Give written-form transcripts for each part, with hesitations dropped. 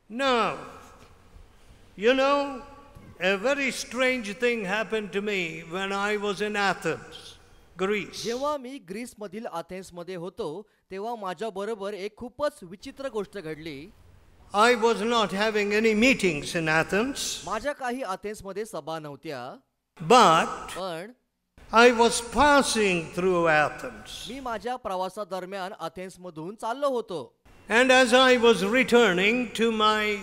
Now, you know, a very strange thing happened to me when I was in Athens, Greece. जेव्हा मी ग्रीसमधील अथेन्समध्ये होतो तेव्हा माझ्या बरोबर एक खूपच विचित्र गोष्ट घडली. I was not having any meetings in Athens, माझ्या काही अथेन्समध्ये सभा नव्हत्या, but पण I was passing through Athens. मी माझ्या प्रवासादरम्यान अथेन्समधून चाललो होतो. And as I was returning to my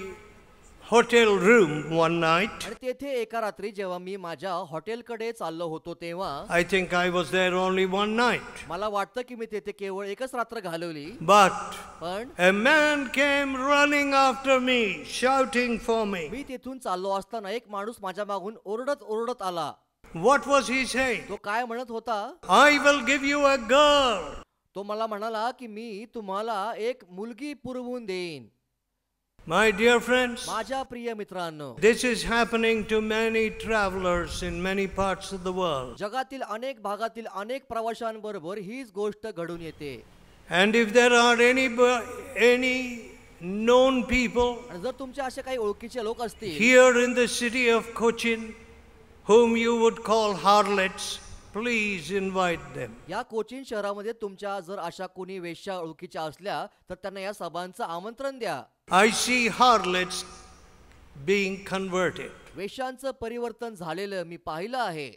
hotel room one night, आणि तेथे एका रात्री जेव्हा मी माझ्या हॉटेलकडे चाललो होतो तेव्हा I think I was there only one night, मला वाटतं की मी तेथे केवळ एकच रात्र घालवली, but पण a man came running after me, shouting for me. मी तेथून चाललो असताना एक माणूस माझ्या मागून ओरडत ओरडत आला. What was he saying? तो काय म्हणत होता? I will give you a girl. तो मला म्हणाला की मी तुम्हाला एक मुलगी पुरवून देईन. My dear friends, माझ्या प्रिय मित्रांनो, this is happening to many travelers in many parts of the world. जगातील अनेक भागातील अनेक प्रवाशांबरोबर हीच गोष्ट घडून येते. And if there are any known people आणि जर तुमचे असे काही ओळखीचे लोक असतील here in the city of Cochin whom you would call harlots, please invite them. या कोचीन शहरामध्ये तुमच्या जर अशा कोणी वेश्या ओळखीच्या असल्या तर त्यांना या सभांचं आमंत्रण द्या. I see harlots being converted. वेश्यांचं परिवर्तन झालेलं मी पाहिलं आहे.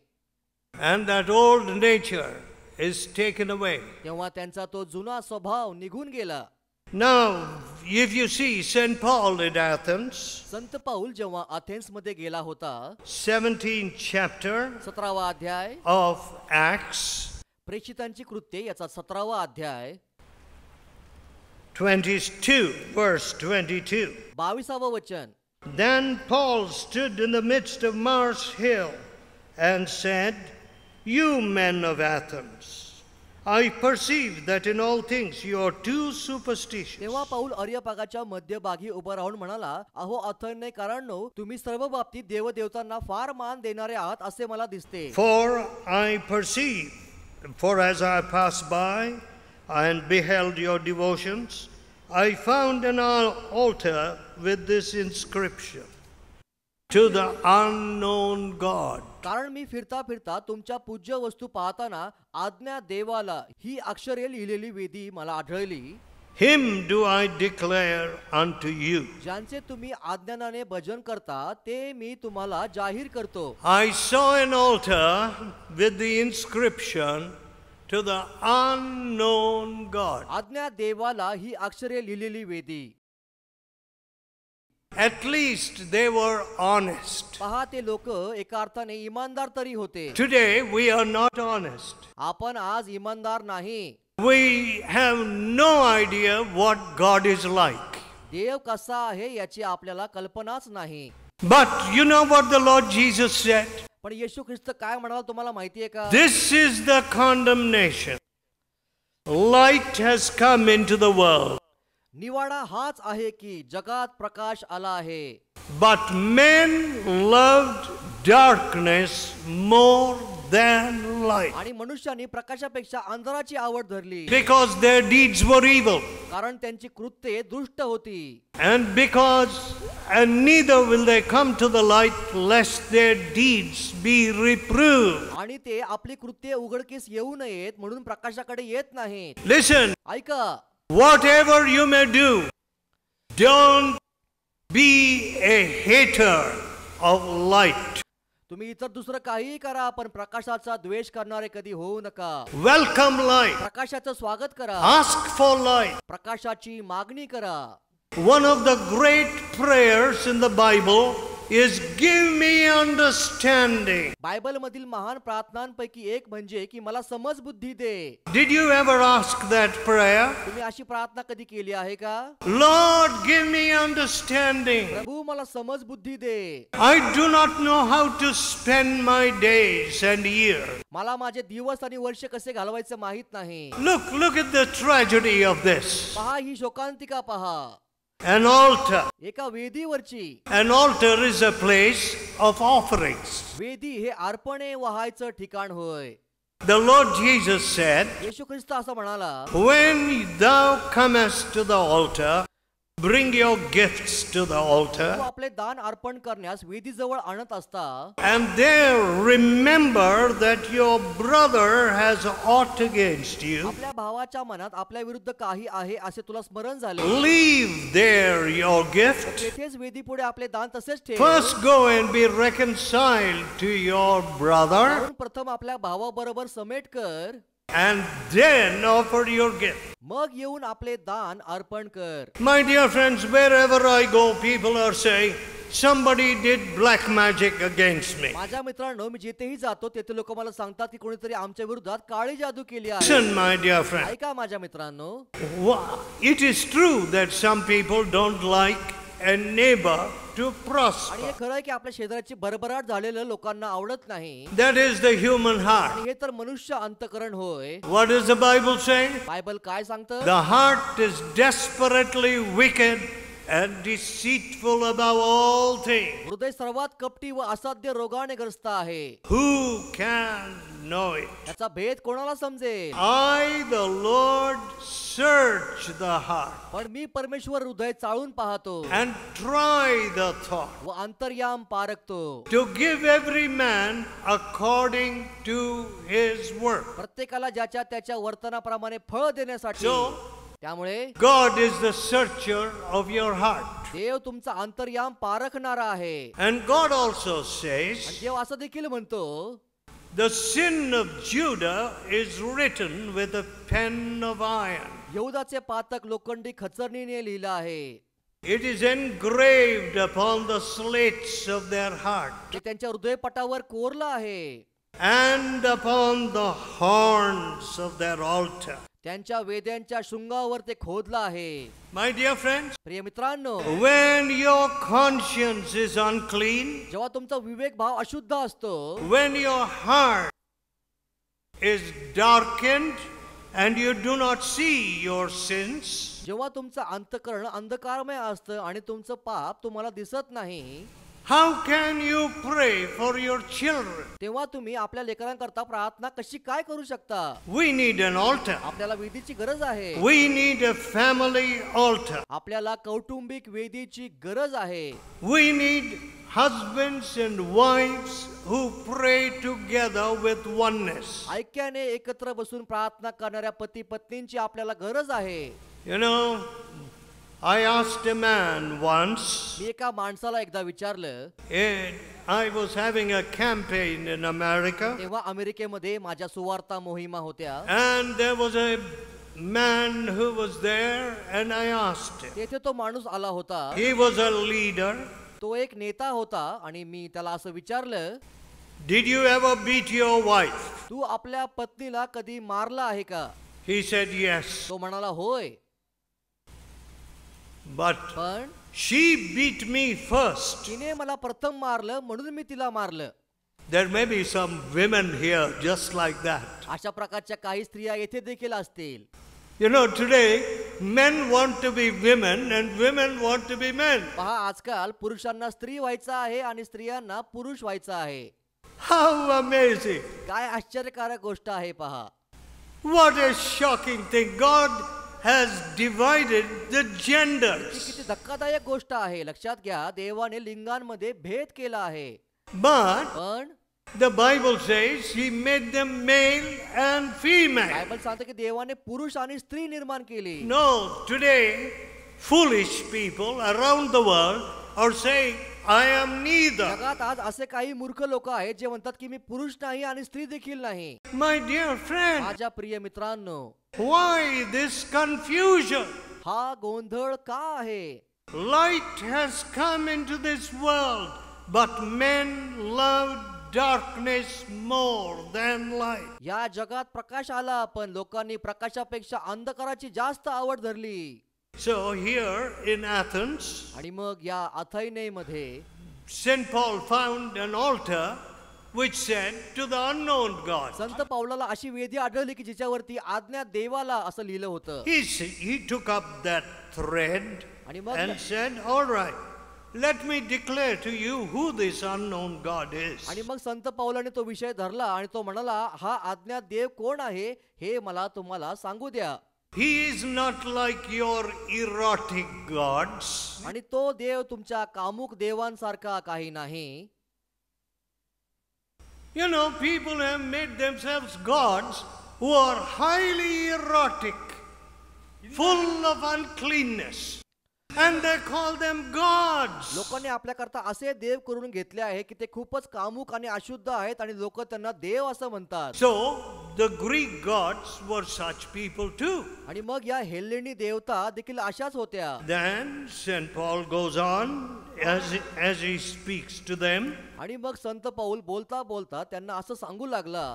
And that old nature is taken away. तेव्हा त्यांचा तो जुना स्वभाव निघून गेला. Now, if you see St. Paul in Athens, संत पाऊल जेव्हा अथेन्समध्ये गेला होता, 17th chapter 17वा अध्याय of Acts, प्रेषितांची कृत्ये याचा 17वा अध्याय 22, verse 22. 22व वचन. Then Paul stood in the midst of Mars Hill and said, You men of Athens, I perceive that in all things you are too superstitious. तेव्हा पाऊल अर्यपागाच्या मध्यभागी उभा राहून म्हणाला, अहो अथेनेकरांनो, तुम्ही सर्व बाबतीत देवदेवतांना फार मान देणारे आहात असे मला दिसते. For as I passed by and beheld your devotions, I found an altar with this inscription, To the unknown God. कारण मी फिरता फिरता तुमच्या पूज्य वस्तू पाहताना आज्ञा देवाला ही अक्षरे लिहिलेली वेदी मला आढळली. Him do I declare unto you. ज्यांचे तुम्ही आज्ञानाने भजन करता ते मी तुम्हाला जाहीर करतो. I saw an altar with the inscription, To the unknown God. आज्ञा देवाला ही अक्षरे लिहिलेली वेदी. At least they were honest. पहा ते लोक एका अर्थाने इमानदार तरी होते. Today we are not honest. आपण आज इमानदार नाही. We have no idea what God is like. देव कसा आहे याची आपल्याला कल्पनाच नाही. But you know what the Lord Jesus said? पण येशू ख्रिस्त काय म्हणाला तुम्हाला माहिती आहे का? This is the condemnation. Light has come into the world. निवाडा हाच आहे की जगात प्रकाश आला आहे. But men loved darkness more than light. आणि मनुष्याने प्रकाशापेक्षा अंधाराची आवड धरली. Because their deeds were evil. कारण त्यांची कृत्ये दुष्ट होती. And neither will they come to the light lest their deeds be reproved. आणि ते आपली कृत्ये उघडकीस येऊ नयेत म्हणून प्रकाशाकडे येत नाहीत. Listen. ऐका. Whatever you may do, don't be a hater of light. तुम्ही इतर दुसरं काहीही करा पण प्रकाशाचा द्वेष करणारे कधी होऊ नका. Welcome light. प्रकाशाचं स्वागत करा. Ask for light. प्रकाशाची मागणी करा. One of the great prayers in the Bible is give me understanding. Bible मधील महान प्रार्थनांपैकी एक म्हणजे की मला समज बुद्धी दे. Did you ever ask that prayer? तुम्ही अशी प्रार्थना कधी केली आहे का? Lord, give me understanding. प्रभू मला समज बुद्धी दे. I do not know how to spend my days and years. मला माझे दिवस आणि वर्ष कसे घालवायचे माहित नाही. Look at the tragedy of this. पहा ही शोकांतिका पहा. An altar. एका वेदीवरची. An altar is a place of offerings. वेदी हे अर्पणे वाहायचं ठिकाण होय. The Lord Jesus said, येशू ख्रिस्त असं म्हणाला, When thou comest to the altar, bring your gifts to the altar, तू आपले दान अर्पण करण्यास वेदीजवळ आणत असता and there remember that your brother has aught against you, आपल्या भावाच्या मनात आपल्या विरुद्ध काही आहे असे तुला स्मरण झाले, leave there your gift. तेथेच वेदी पुढे आपले दान तसेच ठेव. First go and be reconciled to your brother, म्हणून प्रथम आपल्या भावाबरोबर समेट कर, and then offer your gift. मग येऊन आपले दान अर्पण कर. My dear friends, wherever I go, people are saying, somebody did black magic against me. माझ्या मित्रांनो, मी जिथेही जातो तेथे लोक मला सांगतात की कोणीतरी आमच्या विरोधात काळी जादू केली आहे. Listen, my dear friend, ऐका माझ्या मित्रांनो, it is true that some people don't like a neighbor to आणि prosper. हे खरं आहे की आपल्या शेजारची भरभराट झालेलं लोकांना आवडत नाही, That is the human heart. आणि हे तर मनुष्य अंतकरण होय. What does the Bible say? Bible काय सांगतं? The heart is desperately wicked and deceitful above all things. हृदय सर्वात कपटी व असाध्य रोगाने ग्रस्त आहे. Who can know it? त्याचा भेद कोणाला समजेल? I, the Lord, search the heart पण मी परमेश्वर हृदय चाळून पाहतो and try the thought, व अंतर्याम पारखतो, to give every man according to his work. प्रत्येकाला ज्याच्या त्याच्या वर्तनाप्रमाणे फळ देण्यासाठी. So, त्यामुळे God is the searcher of your heart. देव तुमचा अंतर्याम पारखणारा आहे. And God also आणि says, देव असं देखील म्हणतो, the sin of Judah is written with a pen of iron. यहूदाचे पातक लोखंडी खचरणीने लिहिलं आहे. It is engraved upon the slates of their heart ते त्यांच्या हृदयपटावर कोरलं आहे, and upon the horns of their altar. त्यांच्या वेद्यांच्या शृंगावर ते खोदलं आहे. My dear friends, प्रिय मित्रांनो, when your conscience is unclean, जेव्हा तुमचा विवेक भाव अशुद्ध असतो, when your heart is darkened and you do not see your sins, जेव्हा तुमचं अंतकरण अंधकारमय असतं आणि तुमचं पाप तुम्हाला दिसत नाही, how can you pray for your children? तेव्हा तुम्ही आपल्या लेकरांकरता प्रार्थना कशी काय करू शकता? We need an altar. आपल्याला वेदीची गरज आहे. We need a family altar. आपल्याला कौटुंबिक वेदीची गरज आहे. We need husbands and wives who pray together with oneness. ऐक्याने एकत्र बसून प्रार्थना करणाऱ्या पती पत्नींची आपल्याला गरज आहे. You know, I asked a man once, मी एका माणसाला एकदा विचारलं, I was having a campaign in America, तेव्हा अमेरिकेमध्ये माझ्या सुवार्ता मोहिमा होत्या, and there was a man who was there, and I asked him. तेथे तो माणूस आला होता. He was a leader. तो एक नेता होता आणि मी त्याला असं विचारलं, Did you ever beat your wife? तू आपल्या पत्नीला कधी मारला आहे का? He said yes. तो म्हणाला होय, But पण she beat me first. तिने मला प्रथम मारलं म्हणून मी तिला मारलं. There may be some women here just like that. अशा प्रकारच्या काही स्त्रिया येथे देखील असतील. You know, today men want to be women and women want to be men. पहा, आजकाल पुरुषांना स्त्री व्हायचं आहे आणि स्त्रियांना पुरुष व्हायचं आहे. How amazing! काय आश्चर्यकारक गोष्ट आहे पहा. What a shocking thing. God has divided the genders. किती धक्कादायक गोष्ट आहे. लक्षात घ्या, देवाने लिंगांमध्ये भेद केला आहे. But पण the Bible says he made them male and female. Bible सांगते की देवाने पुरुष आणि स्त्री निर्माण केली. No, today foolish people around the world are saying, I am neither. जगात आज असे काही मूर्ख लोक आहेत जे म्हणतात की मी पुरुष नाही आणि स्त्री देखील नाही. My dear friend, माझ्या प्रिय मित्रांनो, why this confusion? हा गोंधळ का आहे? Light has come into this world, but men loved darkness more than light. या जगात प्रकाश आला पण लोकांनी प्रकाशापेक्षा अंधकाराची जास्त आवड धरली. So here in Athens, आणि मग या अथेनेमध्ये St. Paul found an altar which said to the unknown God. संत पावलाला अशी वेदी आढळली की जिच्यावरती आज्ञा देवाला असं लिहिलं होतं. He took up that thread आणि मग and said, all right, let me declare to you who this unknown God is. आणि मग संत पावलाने तो विषय धरला आणि तो म्हणाला, हा आज्ञा देव कोण आहे हे मला तुम्हाला सांगू द्या. He is not like your erotic gods. आणि तो देव तुमच्या कामुक देवांसारखा काही नाही. You know, people have made themselves gods who are highly erotic, full of uncleanness, and they call them gods. लोकांनी आपल्याकरता असे देव करून घेतले आहे की ते खूपच कामुक आणि अशुद्ध आहेत आणि लोक त्यांना देव असं म्हणतात. So the Greek gods were such people too. आणि मग या हेल्लेनी देवता देखील अशाच होत्या. Then St. Paul goes on as he speaks to them. आणि मग संत पौल बोलता बोलता त्यांना असं सांगू लागला.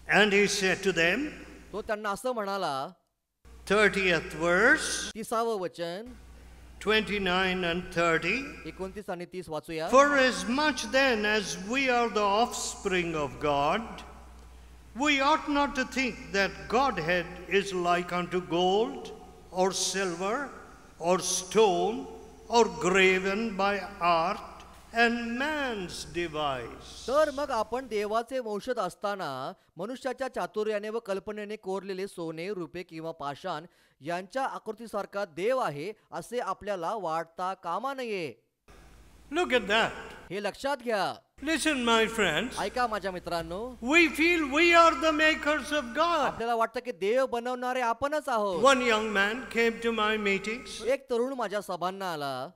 And he said to them, तो त्यांना असं म्हणाला, 30th verse, 30व वचन, 29 and 30. 29 आणि 30 वाचूया. For as much then as we are the offspring of God, we ought not to think that Godhead is like unto gold or silver or stone or graven by art and man's device. तर मग आपण देवाचे वंशज असताना मनुष्याच्या चातुर्याने व कल्पनेने कोरलेले सोने, रुपे किंवा पाषाण यांच्या आकृतीसारखा देव आहे असे आपल्याला वाटता कामा नये. Look at that. हे लक्षात घ्या. Listen, my friends. ऐका माझ्या मित्रांनो, We feel we are the makers of God. आपल्याला वाटतं की देव बनवणारे आपणच आहोत. One young man came to my meetings, एक तरुण माझ्या सभांना आला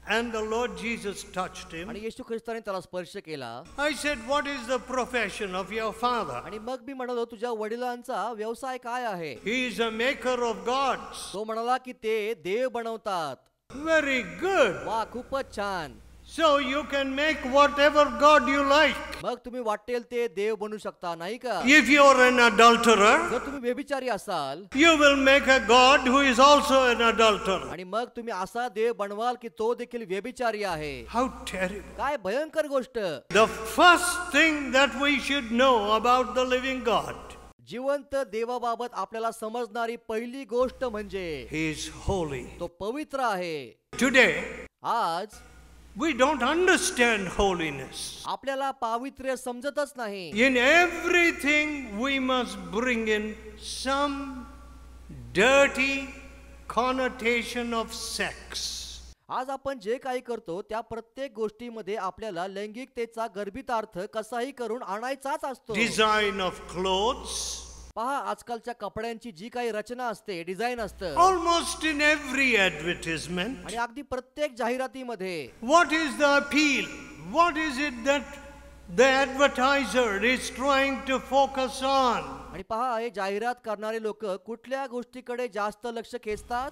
and the Lord Jesus touched him. आणि येशू ख्रिस्ताने त्याला स्पर्श केला. I said, what is the profession of your father? आणि मग मी म्हणालो, तुझ्या वडिलांचा व्यवसाय काय आहे? He is a maker of gods. तो म्हणाला की ते देव बनवतात. Very good. वा, खूपच छान. So you can make whatever God you like. मग तुम्ही वाटेल ते देव बनू शकता, नाही का? If you are an adulterer, जर तुम्ही व्यभिचारी असाल you will make a God who is also an adulterer. आणि मग तुम्ही असा देव बनवाल की तो देखील व्यभिचारी आहे. How terrible. काय भयंकर गोष्ट. The first thing that we should know about the living God, जिवंत देवाबाबत आपल्याला समजणारी पहिली गोष्ट म्हणजे He is holy. तो पवित्र आहे. Today, आज we don't understand holiness. आपल्याला पावित्र्य समजतच नाही. In everything we must bring in some dirty connotation of sex. आज आपण जे काही करतो त्या प्रत्येक गोष्टीमध्ये आपल्याला लैंगिकतेचा गर्भितार्थ कसाही करून आणायचाच असतो. Design of clothes. पहा, आजकालच्या कपड्यांची जी काही रचना असते, डिझाईन असतं, Almost in every advertisement. आणि अगदी प्रत्येक जाहिरातीमध्ये What is the appeal? What is it that the advertiser is trying to focus on? आणि पहा, हे जाहिरात करणारे लोक कुठल्या गोष्टीकडे जास्त लक्ष खेचतात?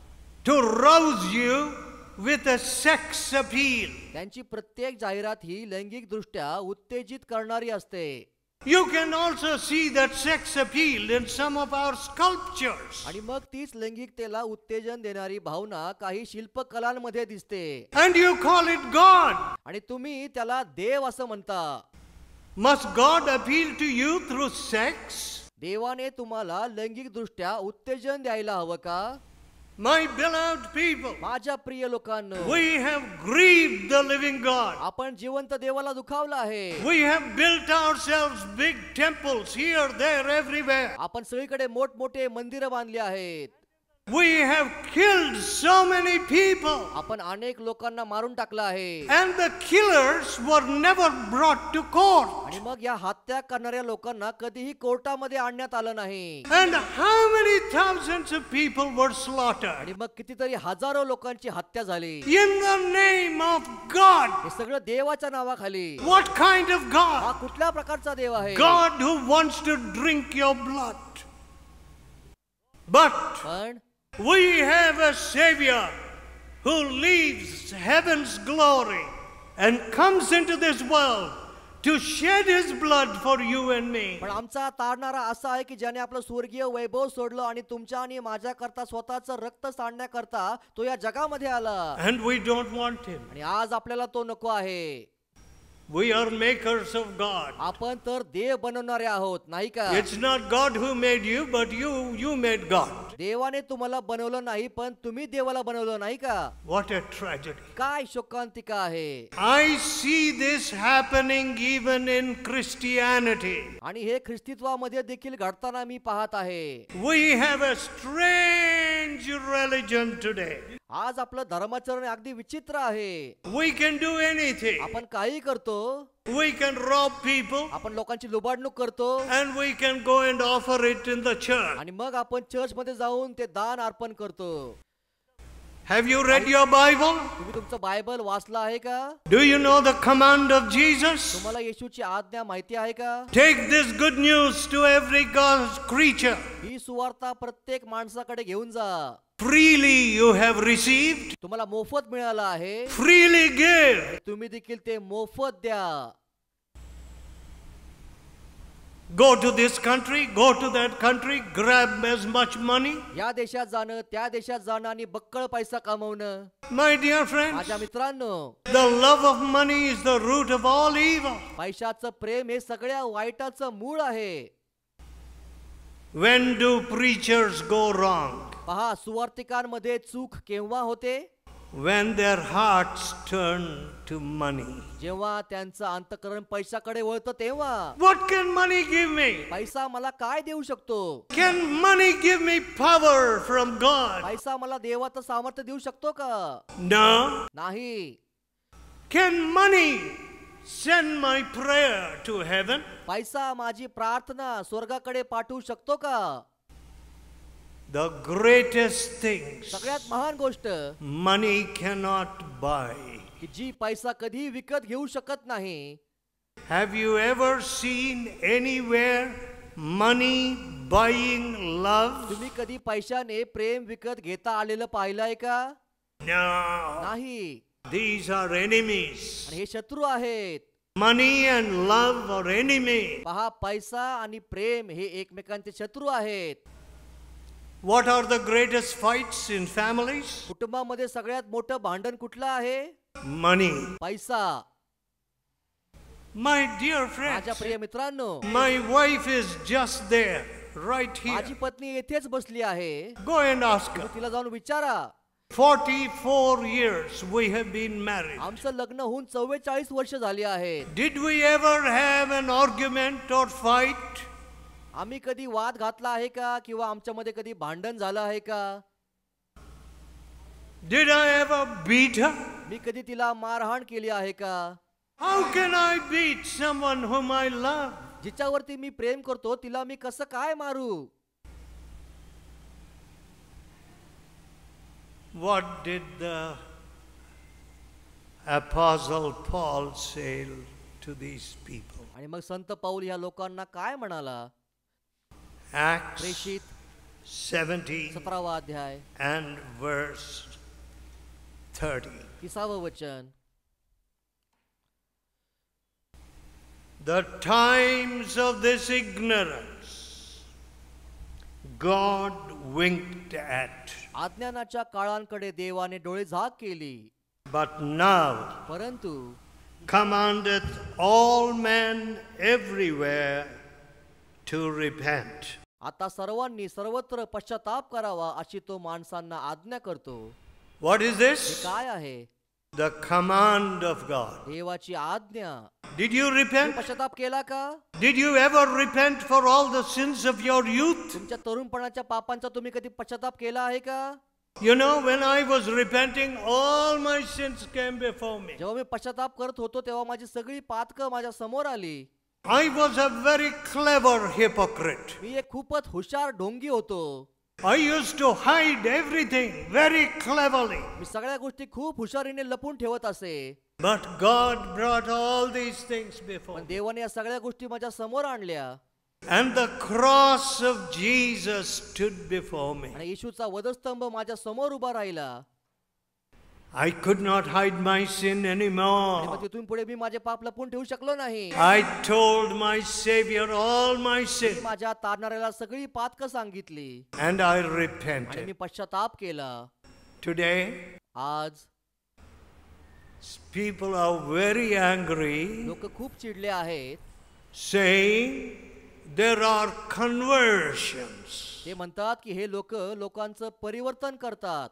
To rouse you with a sex appeal. त्यांची प्रत्येक जाहिरात ही लैंगिक दृष्ट्या उत्तेजित करणारी असते. You can also see that sex appeal in some of our sculptures. आणि मग तीच लैंगिकतेला उत्तेजन देणारी भावना काही शिल्पकलांमध्ये दिसते. And you call it God. आणि तुम्ही त्याला देव असं म्हणता. Must God appeal to you through sex? देवाने तुम्हाला लैंगिक दृष्ट्या उत्तेजन द्यायला हवं का? My beloved people, माझ्या प्रिय लोकांनो, we have grieved the living God. आपण जिवंत देवाला दुखावलं आहे. We have built ourselves big temples here, there, everywhere. आपण सगळीकडे मोठमोठे मंदिरं बांधली आहेत. We have killed so many people. आपण अनेक लोकांना मारून टाकलं आहे. And the killers were never brought to court. आणि मग या हत्या करणाऱ्या लोकांना कधीही कोर्टामध्ये आणण्यात आलं नाही. And how many thousands of people were slaughtered? आणि मग कितीतरी हजारो लोकांची हत्या झाली. In the name of God. हे सगळं देवाच्या नावाखाली. What kind of हा God? कुठल्या प्रकारचा देव आहे? God who wants to drink your blood. But पण we have a Savior who leaves heaven's glory and comes into this world to shed his blood for you and me. पण आमचा तारणारा असा आहे की ज्याने आपलं स्वर्गीय वैभव सोडलं आणि तुमच्या आणि माझ्या करता स्वतःचं रक्त सांडण्याकरता तो या जगामध्ये आला. And we don't want him. आणि आज आपल्याला तो नको आहे. We are makers of God. आपण तर देव बनवणारे आहोत, नाही का? It's not God who made you, but you made God. देवाने तुम्हाला बनवलं नाही, पण तुम्ही देवाला बनवलं, नाही का? What a tragedy. काय शोकांतिका आहे. I see this happening even in Christianity. आणि हे ख्रिस्तीत्वामध्ये देखील घडताना मी पाहत आहे. We have a strange religion today. आज आपलं धर्माचरण अगदी विचित्र आहे. We can do anything. आपण काही करतो. We can rob people. आपण लोकांची लुबाडणूक करतो. And we can go and offer it in the church. आणि मग आपण चर्च मध्ये जाऊन ते दान अर्पण करतो. Have you read your Bible? तुम्ही तुमचं बायबल वाचला आहे का? Do you know the command of Jesus? तुम्हाला येशूची आज्ञा माहिती आहे का? Take this good news to every God's creature. ही सुवार्ता प्रत्येक माणसाकडे घेऊन जा. Freely you have received. तुम्हाला मोफत मिळालं आहे. Freely give. तुम्ही देखील ते मोफत द्या. Go to this country, go to that country, grab as much money. या देशात जाणं, त्या देशात जाणं आणि बक्कळ पैसा कमवणं. My dear friends, माझ्या मित्रांनो, the love of money is the root of all evil. पैशाचं प्रेम हे सगळ्या वाईटाचं मूळ आहे. When do preachers go wrong? पहा, सुवार्तिकांमध्ये चूक केव्हा होते? When their hearts turn to money. जेव्हा त्यांचं अंतःकरण पैशाकडे वळतं तेव्हा. What can money give me? पैसा मला काय देऊ शकतो? Can money give me power from God? पैसा मला देवाचं सामर्थ्य देऊ शकतो का? No. नाही. Can money send my prayer to heaven? पैसा माझी प्रार्थना स्वर्गाकडे पाठवू शकतो का? The greatest things सगळ्यात महान गोष्ट money cannot buy. की जी पैसा कधी विकत घेऊ शकत नाही. Have you ever seen anywhere money buying love? तुम्ही कधी पैशाने प्रेम विकत घेता आलेलं पाहिलंय का? No. नाही. These are enemies. आणि हे शत्रू आहेत. Money and love are enemies. पहा, पैसा आणि प्रेम हे एकमेकांचे शत्रू आहेत. What are the greatest fights in families? कुटुंबामध्ये सगळ्यात मोठं भांडण कुठलं आहे? Money. पैसा. My dear माझ्या friends, प्रिय मित्रांनो, my wife is just there, right here. माझी पत्नी येथेच बसली आहे. Go and ask her. तिला जाऊन विचारा. 44 years we have been married. आमचं लग्न होऊन 44 वर्ष झाली आहेत. Did we ever have an argument or fight? आम्ही कधी वाद घातला आहे का? किंवा आमच्यामध्ये कधी भांडण झालं आहे का? Did I ever beat her? मी कधी तिला मारहाण केली आहे का? How can I beat someone whom I love? जिच्यावरती मी प्रेम करतो तिला मी कसं काय मारू? What did the Apostle Paul say to these people? आणि मग संत पौल ह्या लोकांना काय म्हणाला? Acts प्रेषित 17 17वा अध्याय and verse 30. 30व वचन. The times of this ignorance God winked at. अज्ञानाच्या काळांकडे देवाने डोळे झाक केली. But now परंतु commandeth all men everywhere to repent. आता सर्वांनी सर्वत्र पश्चाताप करावा अशी तो माणसांना आज्ञा करतो. What is हे this? काय आहे? The command of God. देवाची आज्ञा. Did you repent? पश्चाताप केला का? Did you ever repent for all the sins of your youth? तुमच्या तरुणपणाच्या पापांचा तुम्ही कधी पश्चाताप केला आहे का? You know, when I was repenting, all my sins came before me. जेव्हा मी पश्चाताप करत होतो तेव्हा माझी सगळी पातकं माझ्या समोर आली. I was a very clever hypocrite. मी एक खूपच हुशार ढोंगी होतो. I used to hide everything very cleverly. मी सगळ्या गोष्टी खूप हुशारीने लपून ठेवत असे. But God brought all these things before पण me. देवाने या सगळ्या गोष्टी माझ्या समोर आणल्या. And the cross of Jesus stood before me. आणि येशूचा वधस्तंभ माझ्या समोर उभा राहिला. I could not hide my sin आणि anymore. मग तिथून पुढे मी माझे पाप लपून ठेवू शकलो नाही. I told my Savior all my me sin माझ्या तारणाऱ्याला सगळी पातकं सांगितली and I आणि मी repented. पश्चाताप केला. Today, आज People are very angry, लोक खूप चिडले आहेत. saying there are conversions. ते म्हणतात की हे लोकांचं परिवर्तन करतात.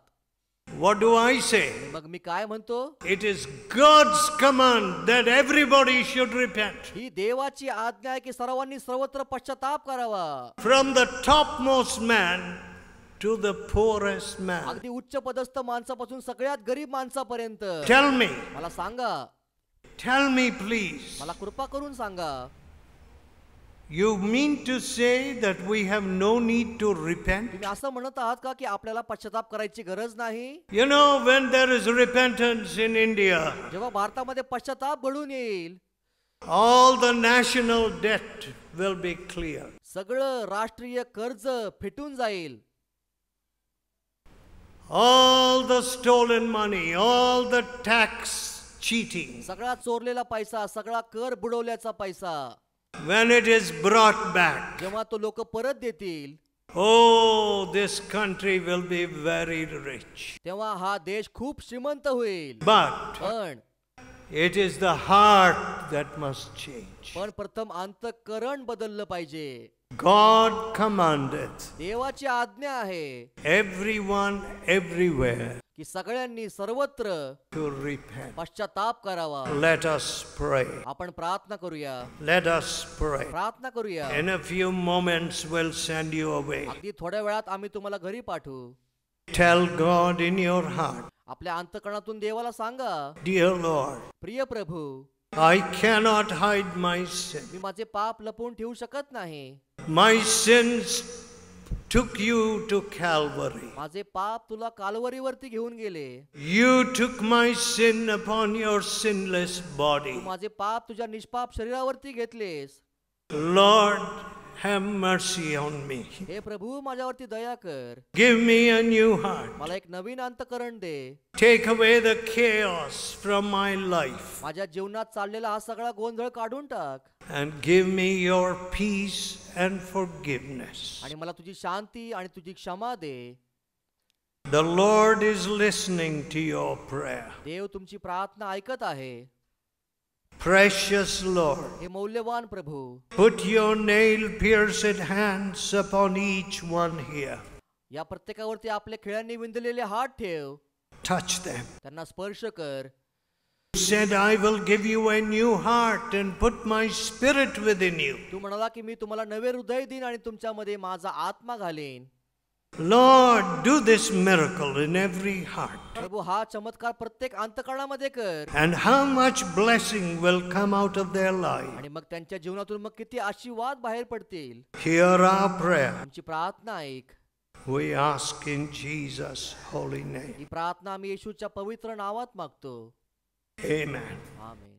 What do I say? मग मी काय म्हणतो? It is God's command that everybody should repent. ही देवाची आज्ञा आहे की सर्वांनी सर्वत्र पश्चाताप करावा. From the topmost man to the poorest man. अगदी उच्च पदस्थ माणसापासून सगळ्यात गरीब माणसापर्यंत. Tell me. मला सांगा. Tell me please. मला कृपा करून सांगा. You mean to say that we have no need to repent? तुम्ही असं म्हणत आहात का की आपल्याला पश्चाताप करायची गरज नाही? You know, when there is repentance in India, जेव्हा भारतामध्ये पश्चाताप घडून येईल, all the national debt will be clear. सगळं राष्ट्रीय कर्ज फिटून जाईल. All the stolen money, all the tax cheating, सगळा चोरलेला पैसा, सगळा कर बुडवल्याचा पैसा, when it is brought back, जेव्हा तो लोक परत देतील, oh, this country will be very rich. तेव्हा हा देश खूप श्रीमंत होईल. But पण it is the heart that must change. पण प्रथम अंतःकरण बदललं पाहिजे. God commanded देवाची आज्ञा आहे everyone everywhere की सगळ्यांनी सर्वत्र to repent. पश्चाताप करावा. Let us pray. आपण प्रार्थना करूया. Let us pray. प्रार्थना करूया. In a few moments we'll send you away. अगदी थोड्या वेळात आम्ही तुम्हाला घरी पाठवू. Tell God in your heart, आपल्या अंतःकरणातून देवाला सांगा, dear Lord, प्रिय प्रभू, I cannot hide my sin. मी माझे पाप लपवून ठेवू शकत नाही. My sins took you to Calvary. माझे पाप तुला कालवरीवरती घेऊन गेले. You took my sin upon your sinless Tu body. माझे पाप तुझ्या निष्पाप शरीरावरती घेतलेस. Lord, have mercy on me. हे प्रभू, माझ्यावरती दया कर. Give me a new heart. मला एक नवीन अंतःकरण दे. Take away the chaos from my life माझ्या जीवनात चाललेला हा सगळा गोंधळ काढून टाक. and give me your peace and forgiveness. आणि मला तुझी शांती आणि तुझी क्षमा दे. The Lord is listening to your prayer. देव तुमची प्रार्थना ऐकत आहे. Precious Lord, हे मौल्यवान प्रभू, put your nail-pierced hands upon each one here. या प्रत्येकावरती आपल्या खिळ्यांनी विंधलेले हात ठेव. Touch them. त्यांना स्पर्श कर. You said, I will give you a new heart and put my spirit within you. तू म्हणाला की मी तुम्हाला नवे हृदय देईन आणि तुमच्यामध्ये माझा आत्मा घालेन. Lord, do this miracle in every heart. प्रभू, हा चमत्कार प्रत्येक अंतःकरणामध्ये कर. And how much blessing will come out of their life. आणि मग त्यांच्या जीवनातून मग किती आशीर्वाद बाहेर पडतील. Hear our prayer. आमची प्रार्थना ऐक. We ask in Jesus' holy name. ही प्रार्थना आम्ही येशूच्या पवित्र नावात मागतो. Amen. आमेन.